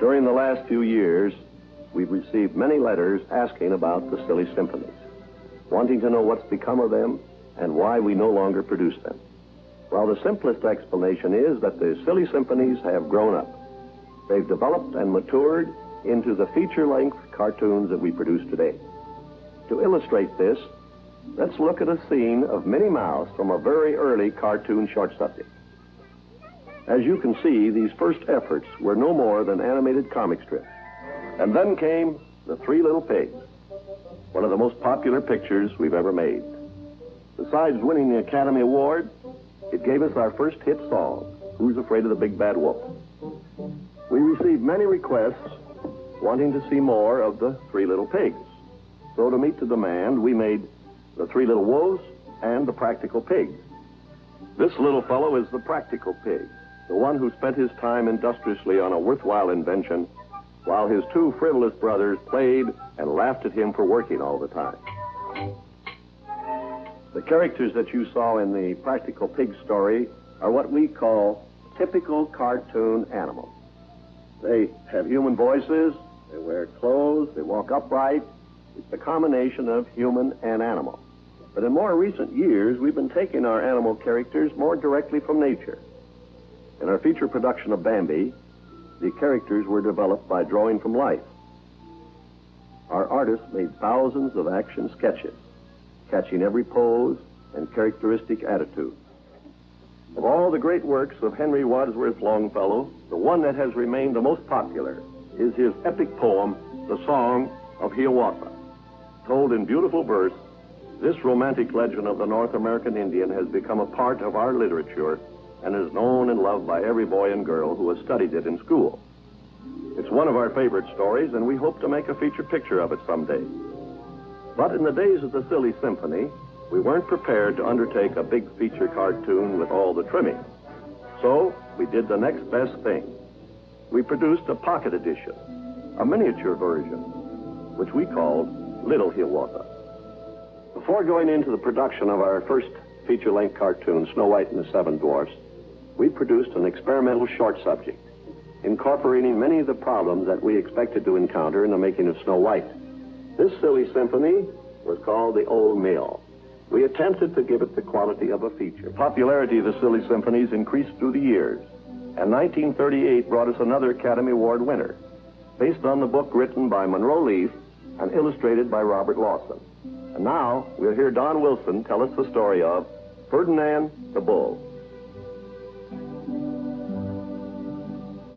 During the last few years, we've received many letters asking about the silly symphonies, wanting to know what's become of them and why we no longer produce them. Well, the simplest explanation is that the silly symphonies have grown up. They've developed and matured into the feature-length cartoons that we produce today. To illustrate this, let's look at a scene of Minnie Mouse from a very early cartoon short subject. As you can see, these first efforts were no more than animated comic strips. And then came The Three Little Pigs, one of the most popular pictures we've ever made. Besides winning the Academy Award, it gave us our first hit song, Who's Afraid of the Big Bad Wolf? We received many requests wanting to see more of The Three Little Pigs. So to meet the demand, we made The Three Little Wolves and The Practical Pig. This little fellow is the practical pig, the one who spent his time industriously on a worthwhile invention, while his two frivolous brothers played and laughed at him for working all the time. The characters that you saw in the Practical Pig story are what we call typical cartoon animals. They have human voices, they wear clothes, they walk upright. It's a combination of human and animal. But in more recent years, we've been taking our animal characters more directly from nature. In our feature production of Bambi, the characters were developed by drawing from life. Our artists made thousands of action sketches, catching every pose and characteristic attitude. Of all the great works of Henry Wadsworth Longfellow, the one that has remained the most popular is his epic poem, The Song of Hiawatha. Told in beautiful verse, this romantic legend of the North American Indian has become a part of our literature and is known and loved by every boy and girl who has studied it in school. It's one of our favorite stories, and we hope to make a feature picture of it someday. But in the days of the Silly Symphony, we weren't prepared to undertake a big feature cartoon with all the trimming. So we did the next best thing. We produced a pocket edition, a miniature version, which we called Little Hiawatha. Before going into the production of our first feature-length cartoon, Snow White and the Seven Dwarfs, we produced an experimental short subject, incorporating many of the problems that we expected to encounter in the making of Snow White. This silly symphony was called The Old Mill. We attempted to give it the quality of a feature. The popularity of the silly symphonies increased through the years, and 1938 brought us another Academy Award winner, based on the book written by Monroe Leaf and illustrated by Robert Lawson. And now we'll hear Don Wilson tell us the story of Ferdinand the Bull.